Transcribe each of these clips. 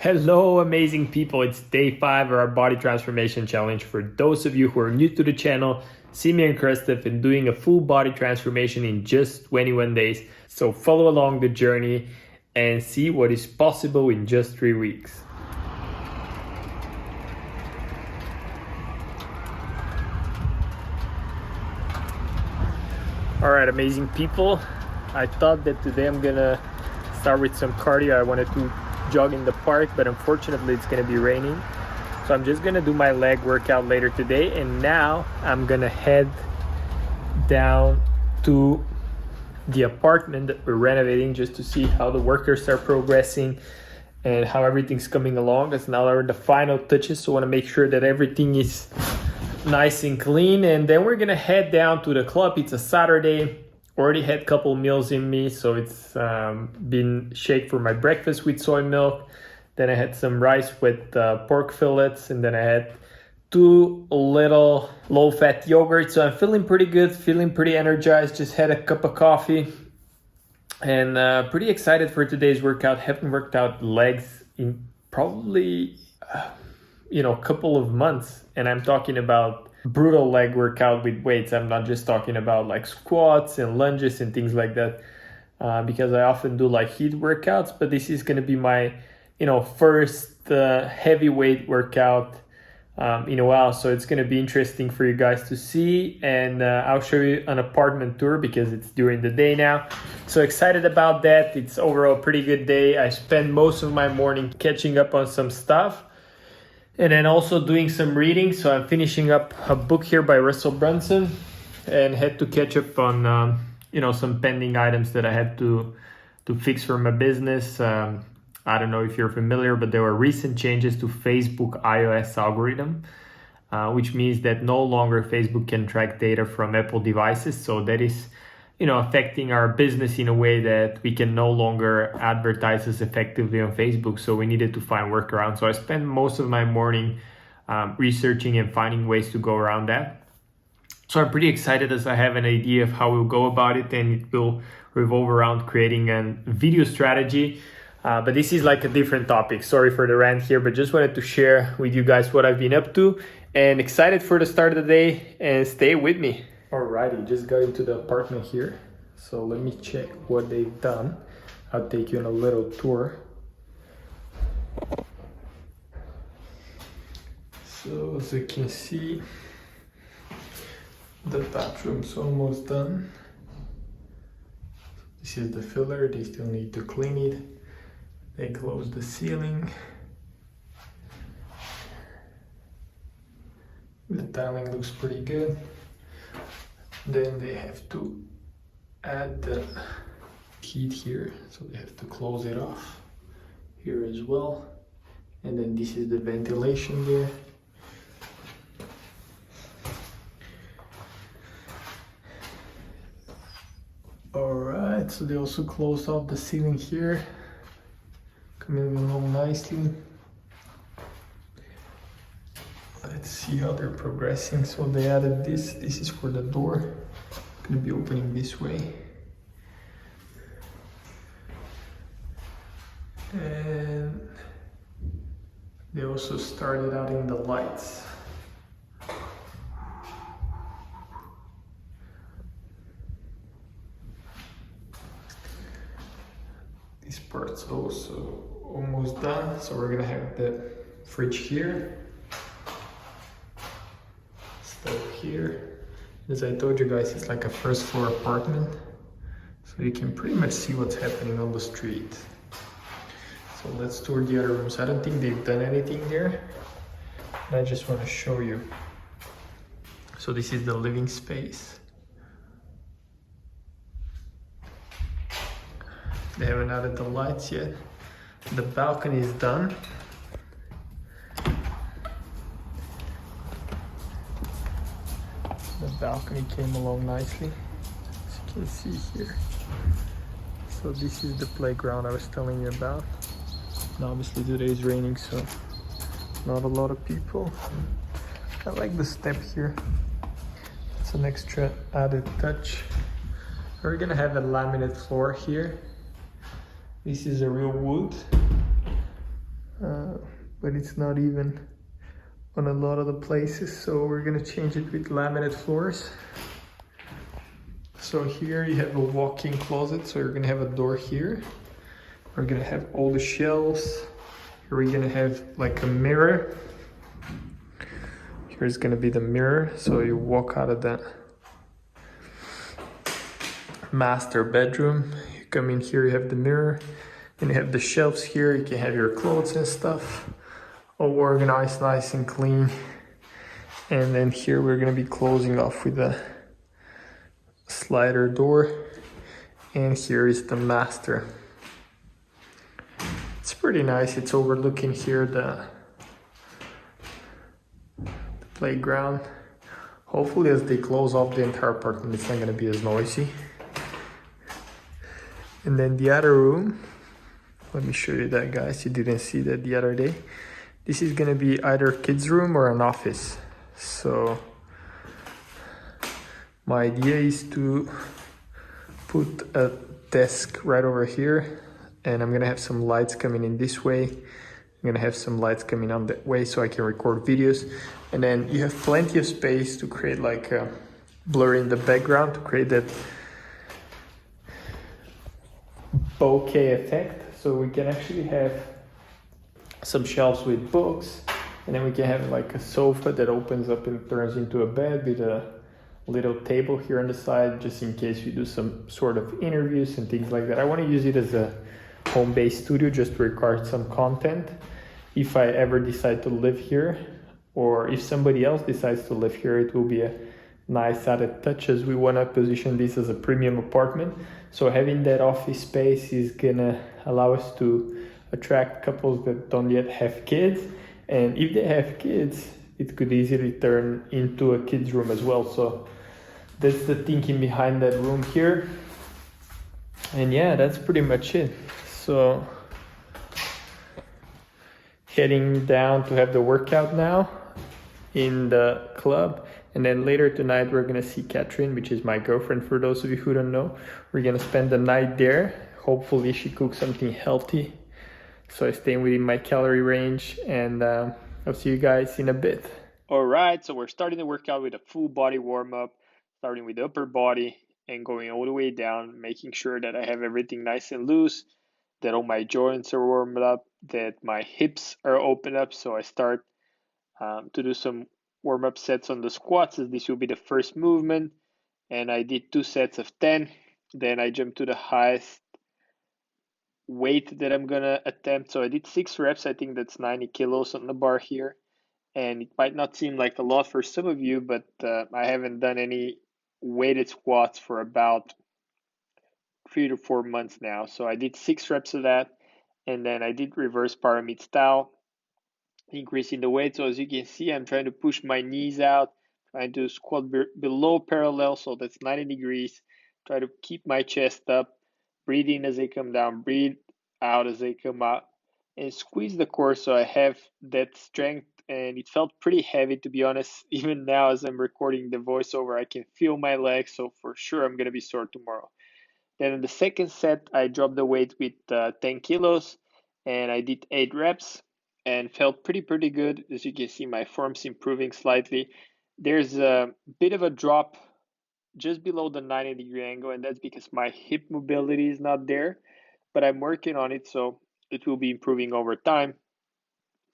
Hello, amazing people. It's day 5 of our body transformation challenge. For those of you who are new to the channel, Simeon Krastev and doing a full body transformation in just 21 days. So follow along the journey and see what is possible in just 3 weeks. All right, amazing people. I thought that today I'm gonna start with some cardio. I wanted to jog in the park, but unfortunately it's gonna be raining. So I'm just gonna do my leg workout later today, and now I'm gonna head down to the apartment that we're renovating just to see how the workers are progressing and how everything's coming along. Because now are the final touches, so I wanna make sure that everything is nice and clean, and then we're gonna head down to the club. It's a Saturday. Already had a couple meals in me, so it's been shake for my breakfast with soy milk. Then I had some rice with pork fillets, and then I had 2 little low-fat yogurt. So I'm feeling pretty good, feeling pretty energized. Just had a cup of coffee, and pretty excited for today's workout. Haven't worked out legs in probably a couple of months, and I'm talking about brutal leg workout with weights. I'm not just talking about like squats and lunges and things like that, because I often do like HIIT workouts, but this is going to be my first heavyweight workout in a while. So it's going to be interesting for you guys to see, and I'll show you an apartment tour because it's during the day now. So excited about that. It's overall a pretty good day. I spent most of my morning catching up on some stuff, and then also doing some reading. So I'm finishing up a book here by Russell Brunson, and had to catch up on some pending items that I had to fix for my business. I don't know if you're familiar, but there were recent changes to Facebook iOS algorithm, which means that no longer Facebook can track data from Apple devices. So that is affecting our business in a way that we can no longer advertise as effectively on Facebook. So we needed to find workarounds. So I spent most of my morning researching and finding ways to go around that. So I'm pretty excited as I have an idea of how we'll go about it, and it will revolve around creating a video strategy. But this is like a different topic. Sorry for the rant here, but just wanted to share with you guys what I've been up to, and excited for the start of the day, and stay with me. Alrighty, just got into the apartment here. So let me check what they've done. I'll take you on a little tour. So as you can see, the bathroom's almost done. This is the filler, they still need to clean it. They closed the ceiling. The tiling looks pretty good. Then they have to add the heat here, so they have to close it off here as well. And then this is the ventilation there. Alright, so they also closed off the ceiling here, coming along nicely. Let's see how they're progressing. So they added this is for the door, gonna be opening this way. And they also started adding the lights. This part's also almost done, so we're gonna have the fridge here. Here, as I told you guys, it's like a first floor apartment, so you can pretty much see what's happening on the street. So let's tour the other rooms. I don't think they've done anything there, and I just want to show you. So this is the living space. They haven't added the lights yet. The balcony is done. The balcony came along nicely, as you can see here. So this is the playground I was telling you about. And obviously today is raining, so not a lot of people. I like the step here. It's an extra added touch. We're gonna have a laminate floor here. This is a real wood. but it's not even on a lot of the places. So we're gonna change it with laminate floors. So here you have a walk-in closet. So you're gonna have a door here. We're gonna have all the shelves. Here we're gonna have like a mirror. Here's gonna be the mirror. So you walk out of that master bedroom. You come in here, you have the mirror. Then you have the shelves here. You can have your clothes and stuff all organized, nice and clean. And then here we're gonna be closing off with a slider door. And here is the master. It's pretty nice. It's overlooking here the playground. Hopefully as they close off the entire apartment, it's not gonna be as noisy. And then the other room, let me show you that, guys. You didn't see that the other day. This is gonna be either kids' room or an office. So my idea is to put a desk right over here, and I'm gonna have some lights coming in this way. I'm gonna have some lights coming on that way so I can record videos. And then you have plenty of space to create like a blur in the background to create that bokeh effect. So we can actually have some shelves with books, and then we can have like a sofa that opens up and turns into a bed with a little table here on the side, just in case we do some sort of interviews and things like that. I want to use it as a home-based studio just to record some content if I ever decide to live here, or if somebody else decides to live here. It will be a nice added touch, as we want to position this as a premium apartment. So having that office space is gonna allow us to attract couples that don't yet have kids, and if they have kids, it could easily turn into a kids room as well. So that's the thinking behind that room here. And yeah, that's pretty much it. So heading down to have the workout now in the club, and then later tonight we're gonna see Catherine, which is my girlfriend, for those of you who don't know. We're gonna spend the night there. Hopefully she cooks something healthy, so I stay within my calorie range, and I'll see you guys in a bit. All right, so we're starting the workout with a full body warm-up, starting with the upper body and going all the way down, making sure that I have everything nice and loose, that all my joints are warmed up, that my hips are open up. So I start to do some warm-up sets on the squats, as this will be the first movement, and I did 2 sets of 10. Then I jumped to the highest weight that I'm gonna attempt. So I did 6 reps. I think that's 90 kilos on the bar here, and it might not seem like a lot for some of you, but I haven't done any weighted squats for about 3 to 4 months now. So I did 6 reps of that, and then I did reverse pyramid style, increasing the weight. So as you can see, I'm trying to push my knees out, trying to squat below parallel, so that's 90 degrees. Try to keep my chest up, breathe in as they come down, breathe out as they come out, and squeeze the core so I have that strength. And it felt pretty heavy, to be honest. Even now as I'm recording the voiceover, I can feel my legs, so for sure I'm gonna be sore tomorrow. Then in the second set, I dropped the weight with 10 kilos, and I did 8 reps and felt pretty good. As you can see, my form's improving slightly. There's a bit of a drop just below the 90-degree angle, and that's because my hip mobility is not there, but I'm working on it, so it will be improving over time.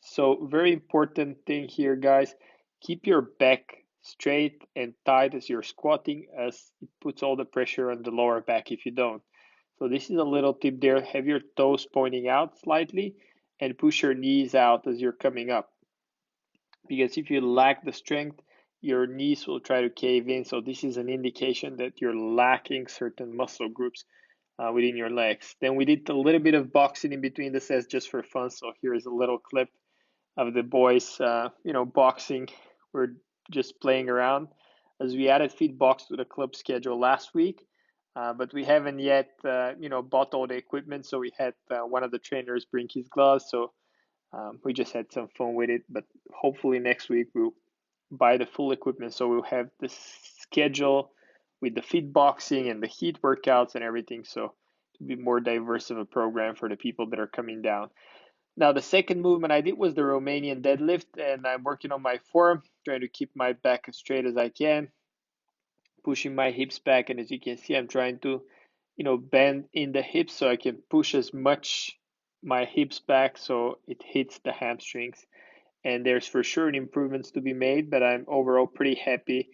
So very important thing here, guys, keep your back straight and tight as you're squatting, as it puts all the pressure on the lower back if you don't. So this is a little tip there. Have your toes pointing out slightly and push your knees out as you're coming up, because if you lack the strength, your knees will try to cave in. So this is an indication that you're lacking certain muscle groups within your legs. Then we did a little bit of boxing in between the sets just for fun. So here's a little clip of the boys, boxing. We're just playing around, as we added feed box to the club schedule last week, but we haven't yet, bought all the equipment. So we had one of the trainers bring his gloves. So we just had some fun with it, but hopefully next week we'll buy the full equipment. So we'll have the schedule with the feed boxing and the heat workouts and everything. So to be more diverse of a program for the people that are coming down. Now the second movement I did was the Romanian deadlift, and I'm working on my form, trying to keep my back as straight as I can, pushing my hips back, and as you can see, I'm trying to, bend in the hips so I can push as much my hips back so it hits the hamstrings. And there's for sure improvements to be made, but I'm overall pretty happy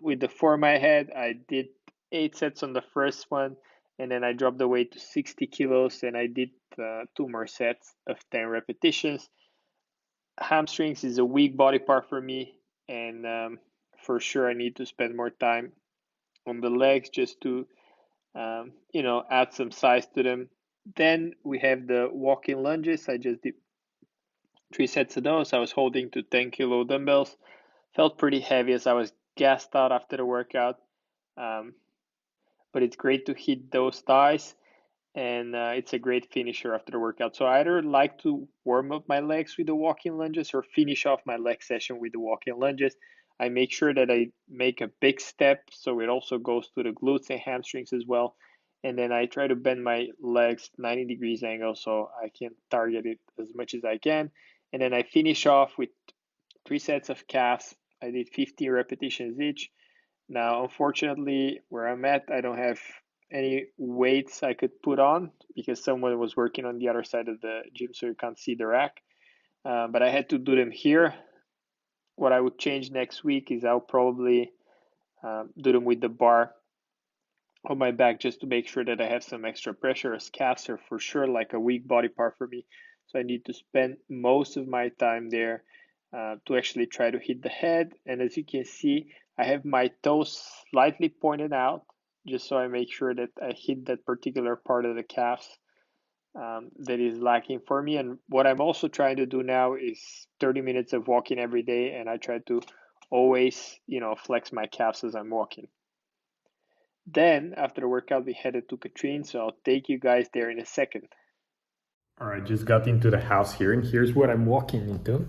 with the form I had. I did 8 sets on the first one, and then I dropped the weight to 60 kilos, and I did 2 more sets of 10 repetitions. Hamstrings is a weak body part for me, and for sure I need to spend more time on the legs just to, add some size to them. Then we have the walking lunges. I just did 3 sets of those. I was holding to 10-kilo dumbbells. Felt pretty heavy as I was gassed out after the workout. Um, but it's great to hit those thighs, and it's a great finisher after the workout. So I either like to warm up my legs with the walking lunges or finish off my leg session with the walking lunges. I make sure that I make a big step so it also goes to the glutes and hamstrings as well. And then I try to bend my legs 90 degrees angle so I can target it as much as I can. And then I finish off with 3 sets of calves. I did 50 repetitions each. Now, unfortunately, where I'm at, I don't have any weights I could put on because someone was working on the other side of the gym, so you can't see the rack. But I had to do them here. What I would change next week is I'll probably do them with the bar on my back just to make sure that I have some extra pressure, as calves are for sure like a weak body part for me. So I need to spend most of my time there to actually try to hit the head. And as you can see, I have my toes slightly pointed out just so I make sure that I hit that particular part of the calves that is lacking for me. And what I'm also trying to do now is 30 minutes of walking every day, and I try to always, flex my calves as I'm walking. Then, after the workout, we headed to Katrine, so I'll take you guys there in a second. All right, just got into the house here, and here's what I'm walking into.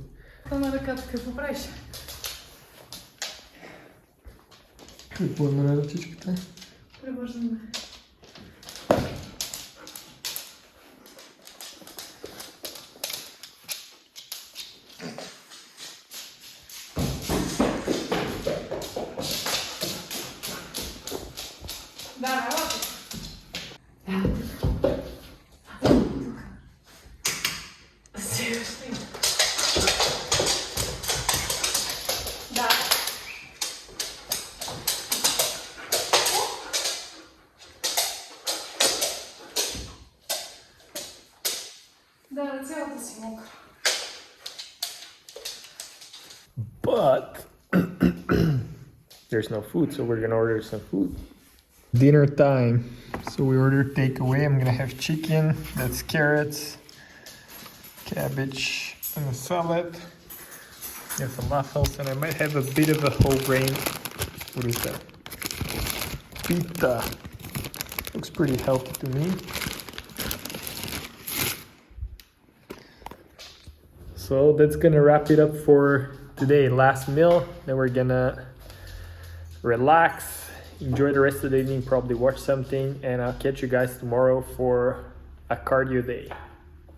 But there's no food, so we're gonna order some food. Dinner time. So we ordered takeaway. I'm gonna have chicken, that's carrots, cabbage, and a salad. There's falafels, and I might have a bit of a whole grain. What is that? Pita. Looks pretty healthy to me. So that's gonna wrap it up for today. Last meal. Then we're gonna relax, enjoy the rest of the evening, probably watch something, and I'll catch you guys tomorrow for a cardio day.